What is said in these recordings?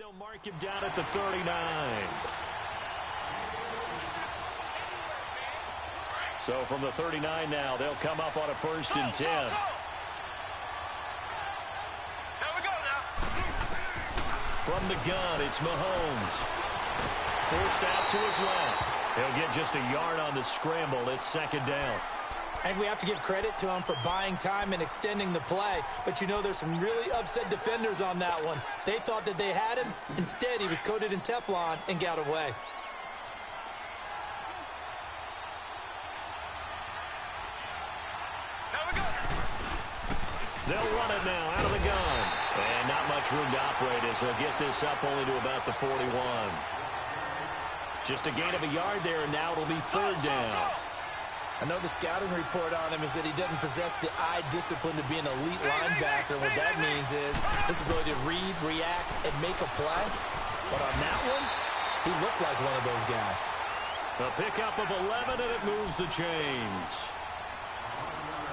They'll mark him down at the 39. So from the 39 now, they'll come up on a 1st and 10. Here we go now. From the gun, it's Mahomes. Forced out to his left. He'll get just a yard on the scramble. It's 2nd down. And we have to give credit to him for buying time and extending the play. But, you know, there's some really upset defenders on that one. They thought that they had him. Instead, he was coated in Teflon and got away. They'll run it now out of the gun. And not much room to operate as they'll get this up only to about the 41. Just a gain of a yard there, and now it'll be 3rd down. I know the scouting report on him is that he doesn't possess the eye discipline to be an elite linebacker. What that means is his ability to read, react, and make a play. But on that one, he looked like one of those guys. A pickup of 11, and it moves the chains.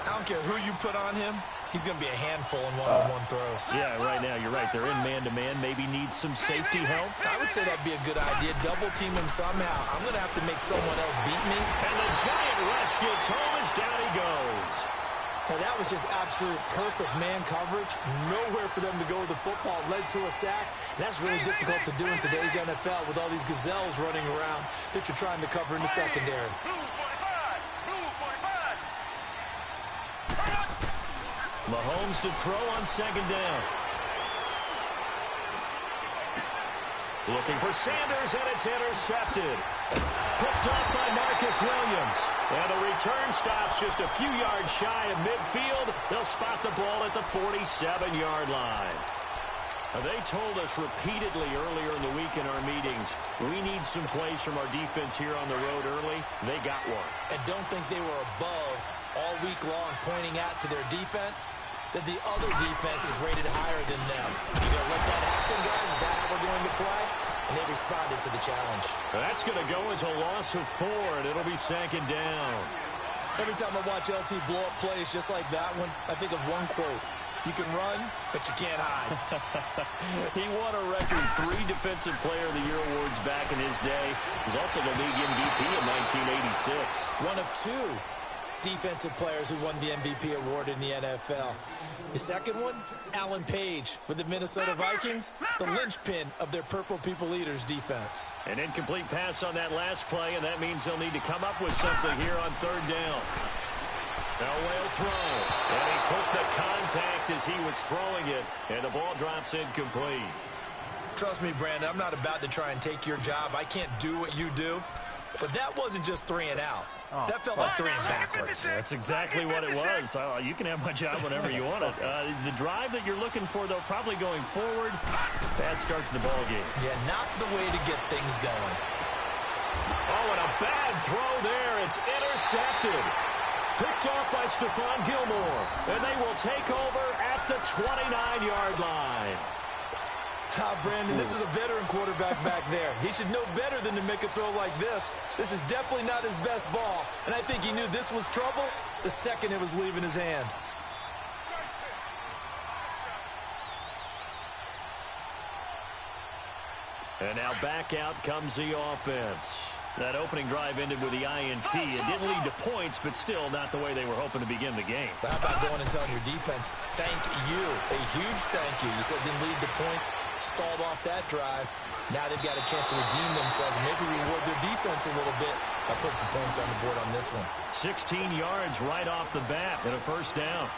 I don't care who you put on him. He's going to be a handful in one-on-one throws. Yeah, right now, you're right. They're in man-to-man. Maybe needs some safety help. I would say that'd be a good idea. Double team him somehow. I'm going to have to make someone else beat me. And the giant rush gets home as down he goes. Now, that was just absolute perfect man coverage. Nowhere for them to go with the football. Led to a sack. And that's really difficult to do in today's NFL with all these gazelles running around that you're trying to cover in the secondary. Mahomes to throw on 2nd down. Looking for Sanders, and it's intercepted. Picked off by Marcus Williams. And the return stops just a few yards shy of midfield. They'll spot the ball at the 47-yard line. They told us repeatedly earlier in the week in our meetings, we need some plays from our defense here on the road early. They got one. And don't think they were above all week long pointing out to their defense that the other defense is rated higher than them. You going to let that happen, guys? Is that how we're going to play? And they responded to the challenge. That's going to go into a loss of 4, and it'll be 2nd down. Every time I watch LT blow up plays just like that one, I think of one quote. You can run, but you can't hide. He won a record 3 Defensive Player of the Year awards back in his day. He was also the league MVP in 1986. One of 2 defensive players who won the MVP award in the NFL. The second one, Alan Page with the Minnesota Vikings, the linchpin of their Purple People Eaters defense. An incomplete pass on that last play, and that means they'll need to come up with something here on 3rd down. Elway throw, and he took the contact as he was throwing it, and the ball drops incomplete. Trust me, Brandon, I'm not about to try and take your job. I can't do what you do. But that wasn't just 3 and out. That felt like 3 and backwards. That's exactly what it was. You can have my job whenever you want it. The drive that you're looking for, though, probably going forward, bad start to the ball game. Yeah, not the way to get things going. Oh, and a bad throw there. It's intercepted. Picked off by Stephon Gilmore. And they will take over at the 29-yard line. Brandon, this is a veteran quarterback back there. He should know better than to make a throw like this. This is definitely not his best ball. And I think he knew this was trouble the second it was leaving his hand. And now back out comes the offense. That opening drive ended with the INT. It didn't lead to points, but still not the way they were hoping to begin the game. But how about going and telling your defense, thank you, a huge thank you. You said it didn't lead to points, stalled off that drive. Now they've got a chance to redeem themselves and maybe reward their defense a little bit by putting some points on the board on this one. 16 yards right off the bat and a 1st down.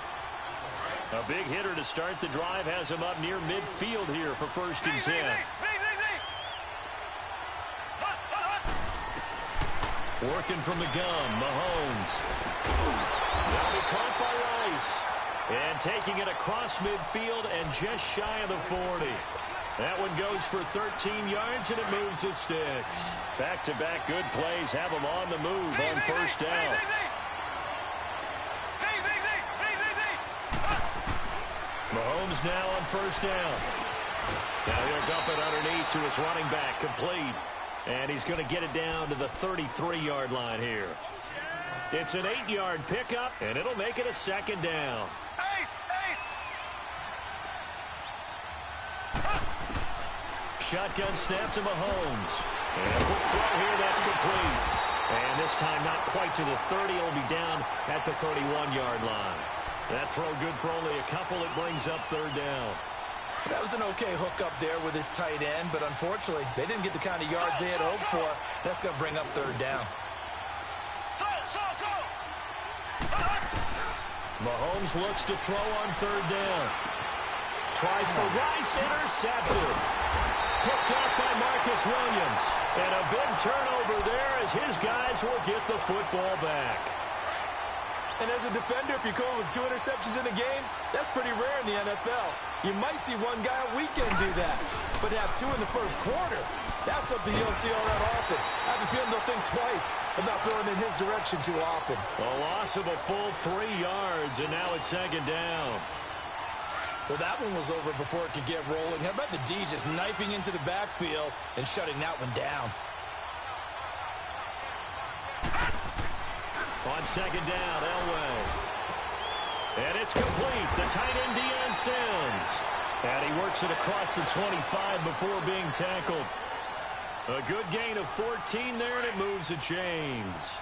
A big hitter to start the drive has him up near midfield here for 1st and 10. Working from the gun, Mahomes. That'll be caught by Rice. And taking it across midfield and just shy of the 40. That one goes for 13 yards, and it moves the sticks. Back-to-back good plays have them on the move on 1st down. Mahomes now on 1st down. Now he'll dump it underneath to his running back, complete. And he's going to get it down to the 33-yard line here. It's an 8-yard pickup, and it'll make it a 2nd down. shotgun snap to Mahomes. And a quick throw here, that's complete. And this time not quite to the 30. It'll be down at the 31-yard line. That throw good for only a couple. It brings up third down. That was an okay hook up there with his tight end, but unfortunately, they didn't get the kind of yards they had hoped for. That's going to bring up third down. Mahomes looks to throw on third down. Tries for Rice, intercepted. Picked off by Marcus Williams. And a big turnover there as his guys will get the football back. And as a defender, if you go with 2 interceptions in a game, that's pretty rare in the NFL. You might see one guy a weekend do that, but have 2 in the first quarter, that's something you don't see all that often. I have a feeling they'll think twice about throwing in his direction too often. A loss of a full 3 yards, and now it's second down. Well, that one was over before it could get rolling. How about the D just knifing into the backfield and shutting that one down? On second down, Elway. And it's complete. The tight end, Deion Sims. And he works it across the 25 before being tackled. A good gain of 14 there, and it moves the chains.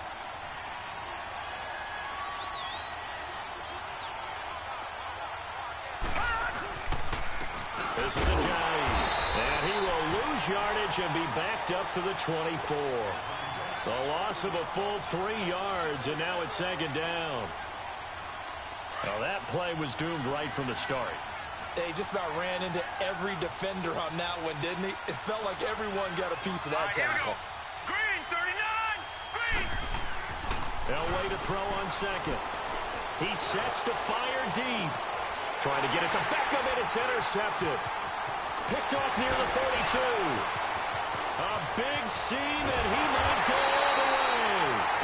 This is Ajayi. And he will lose yardage and be backed up to the 24. A loss of a full 3 yards, and now it's second down. Well, that play was doomed right from the start. They just about ran into every defender on that one, didn't he? It felt like everyone got a piece of that tackle. Green, 39! Green! Elway to throw on second. He sets to fire deep. Trying to get it to Beckham, and it's intercepted. Picked off near the 42. A big seam, and he might go all the way.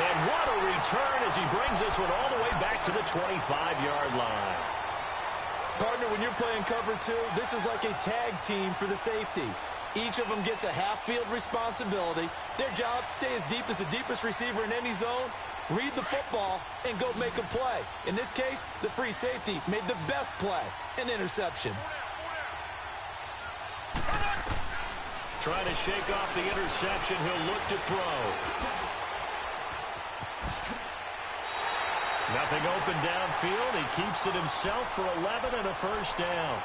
And what a return as he brings this one all the way back to the 25-yard line. Partner, when you're playing cover 2, this is like a tag team for the safeties. Each of them gets a half-field responsibility. Their job, stay as deep as the deepest receiver in any zone, read the football, and go make a play. In this case, the free safety made the best play, an interception. Trying to shake off the interception. He'll look to throw. Nothing open downfield. He keeps it himself for 11 and a first down.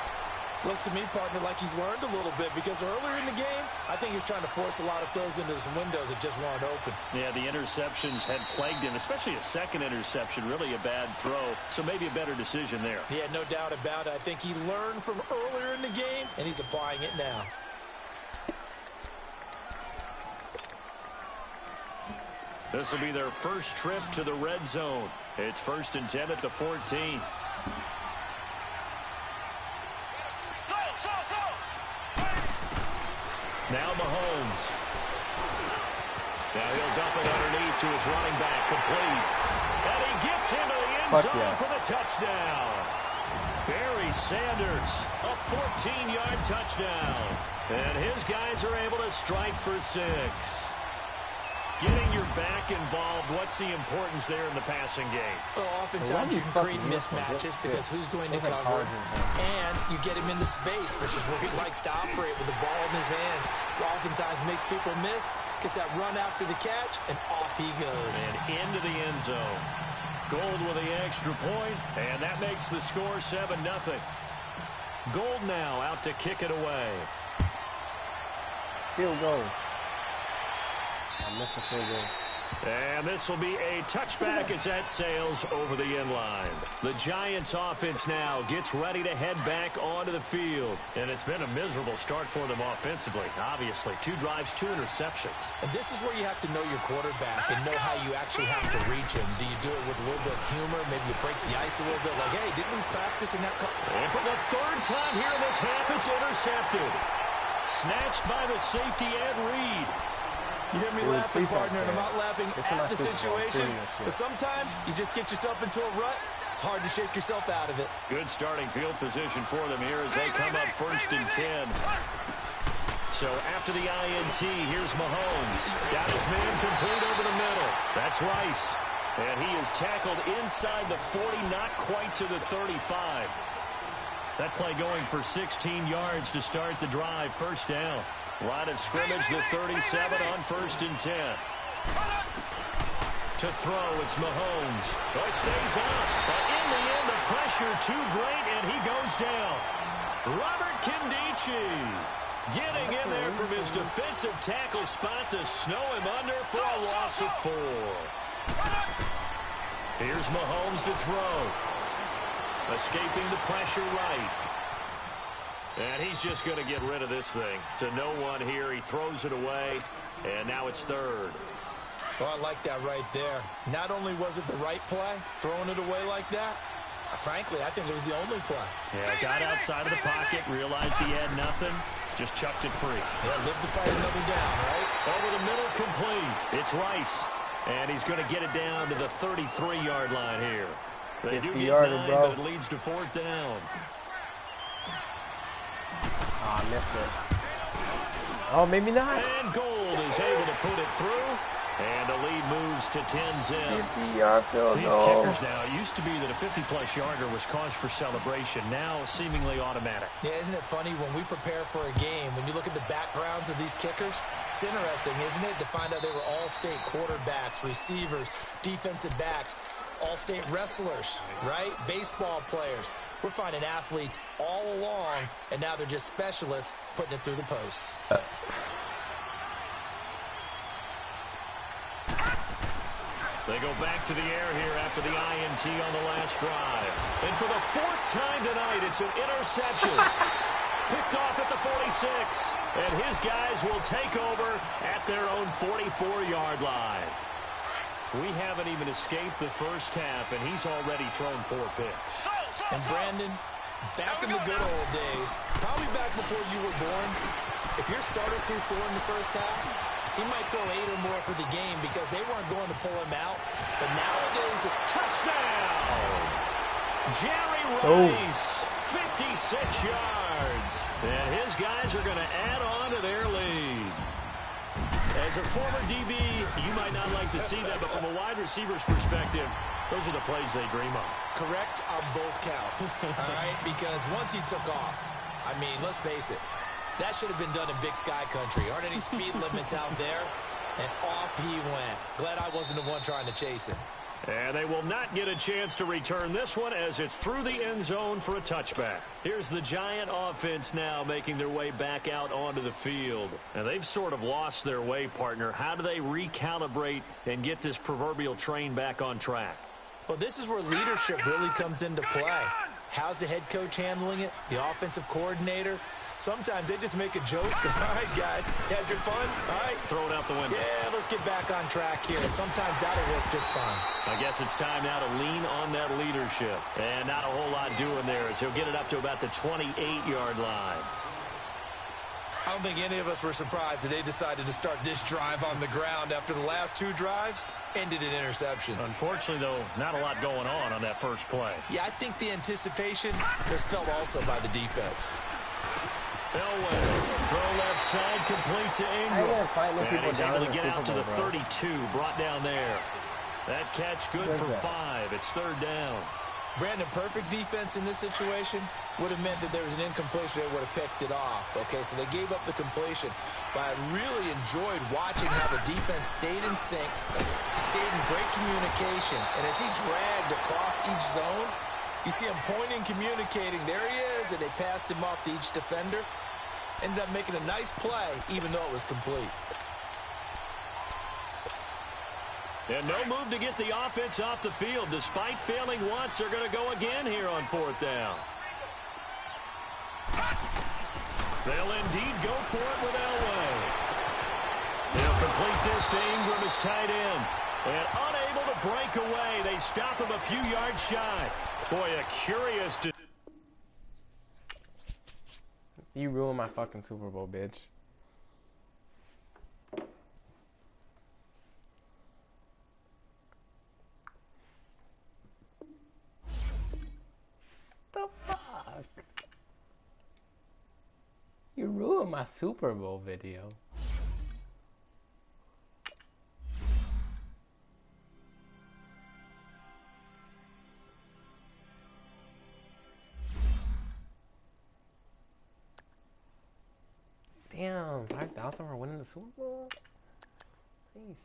Looks to me, partner, like he's learned a little bit because earlier in the game, I think he was trying to force a lot of throws into some windows that just weren't open. Yeah, the interceptions had plagued him, especially a second interception, really a bad throw. So maybe a better decision there. Yeah, no doubt about it. I think he learned from earlier in the game, and he's applying it now. This will be their first trip to the red zone. It's 1st and 10 at the 14. Now Mahomes. Now he'll dump it underneath to his running back, complete. And he gets into the end zone for the touchdown. Barry Sanders, a 14-yard touchdown. And his guys are able to strike for 6. Getting your back involved, what's the importance there in the passing game? Well, oftentimes you can create mismatches because who's going to cover, and you get him into space, which is where he likes to operate with the ball in his hands. Oftentimes makes people miss, gets that run after the catch, and off he goes. And into the end zone. Gold with the extra point, and that makes the score 7-0. Gold now out to kick it away. Field goal. I miss a field goal. And this will be a touchback as that sails over the end line. The Giants offense now gets ready to head back onto the field. And it's been a miserable start for them offensively. Obviously, 2 drives, 2 interceptions. And this is where you have to know your quarterback and know how you actually have to reach him. Do you do it with a little bit of humor? Maybe you break the ice a little bit like, hey, didn't we practice in that? And for the 3rd time here in this half, it's intercepted. Snatched by the safety Ed Reed. You hear me laughing, partner, and I'm not laughing at the situation. But sometimes you just get yourself into a rut. It's hard to shake yourself out of it. Good starting field position for them here as they come up 1st and 10. So after the INT, here's Mahomes. Got his man complete over the middle. That's Rice. And he is tackled inside the 40, not quite to the 35. That play going for 16 yards to start the drive. 1st down. Line of scrimmage, the 37 on 1st and 10. To throw, it's Mahomes. Oh, he stays up. But in the end, the pressure too great, and he goes down. Robert Kindici getting in there from his defensive tackle spot to snow him under for a loss of 4. Here's Mahomes to throw. Escaping the pressure right. And he's just going to get rid of this thing. To no one here. He throws it away, and now it's 3rd. Well, I like that right there. Not only was it the right play, throwing it away like that, frankly, I think it was the only play. Yeah, got outside of the pocket, realized he had nothing, just chucked it free. Yeah, live to fight another down, right? Over the middle, complete. It's Rice, and he's going to get it down to the 33-yard line here. They do get 9, but it leads to 4th down. Oh, I missed it. Oh, maybe not. And Gold is able to put it through. And the lead moves to 10-zip. 50-yard field These goal. kickers now, it used to be that a 50-plus yarder was cause for celebration. Now, seemingly automatic. Yeah, isn't it funny when we prepare for a game, when you look at the backgrounds of these kickers, it's interesting, isn't it, to find out they were all-state quarterbacks, receivers, defensive backs, all-state wrestlers, right? Baseball players. We're finding athletes all along, and now they're just specialists putting it through the posts. They go back to the air here after the INT on the last drive. And for the 4th time tonight, it's an interception. Picked off at the 46. And his guys will take over at their own 44-yard line. We haven't even escaped the first half, and he's already thrown 4 picks. And Brandon, back in the good old days, probably back before you were born, if your starter threw 4 in the first half, he might throw 8 or more for the game because they weren't going to pull him out. But nowadays, the touchdown! Jerry Rice, 56 yards. And his guys are going to add on to their lead. As a former DB, you might not like to see that, but from a wide receiver's perspective, those are the plays they dream of. Correct on both counts, all right? Because once he took off, I mean, let's face it, that should have been done in Big Sky Country. Aren't any speed limits out there? And off he went. Glad I wasn't the one trying to chase him. And they will not get a chance to return this one as it's through the end zone for a touchback. Here's the Giant offense now making their way back out onto the field. And they've sort of lost their way, partner. How do they recalibrate and get this proverbial train back on track? Well, this is where leadership really comes into play. How's the head coach handling it? The offensive coordinator? Sometimes they just make a joke. All right, guys, had your fun? All right. Throw it out the window. Yeah, let's get back on track here. And sometimes that'll work just fine. I guess it's time now to lean on that leadership. And not a whole lot doing there as he'll get it up to about the 28-yard line. I don't think any of us were surprised that they decided to start this drive on the ground after the last 2 drives ended in interceptions. Unfortunately, though, not a lot going on that first play. Yeah, I think the anticipation was felt also by the defense. Elway, throw left side, complete to Ingram. And he's able to get out to the 32, brought down there. That catch good for 5. It's 3rd down. Brandon, perfect defense in this situation would have meant that there was an incompletion. They would have picked it off. Okay, so they gave up the completion. But I really enjoyed watching how the defense stayed in sync, stayed in great communication. And as he dragged across each zone, you see him pointing, communicating. There he is, and they passed him off to each defender. Ended up making a nice play, even though it was complete. And no move to get the offense off the field. Despite failing once, they're going to go again here on 4th down. They'll indeed go for it with Elway. They'll complete this to Ingram as tight end. And unable to break away, they stop him a few yards shy. Boy, a curious... You ruined my fucking Super Bowl, bitch. The fuck? You ruined my Super Bowl video. Damn, 5,000 Also, for winning the Super Bowl? Peace.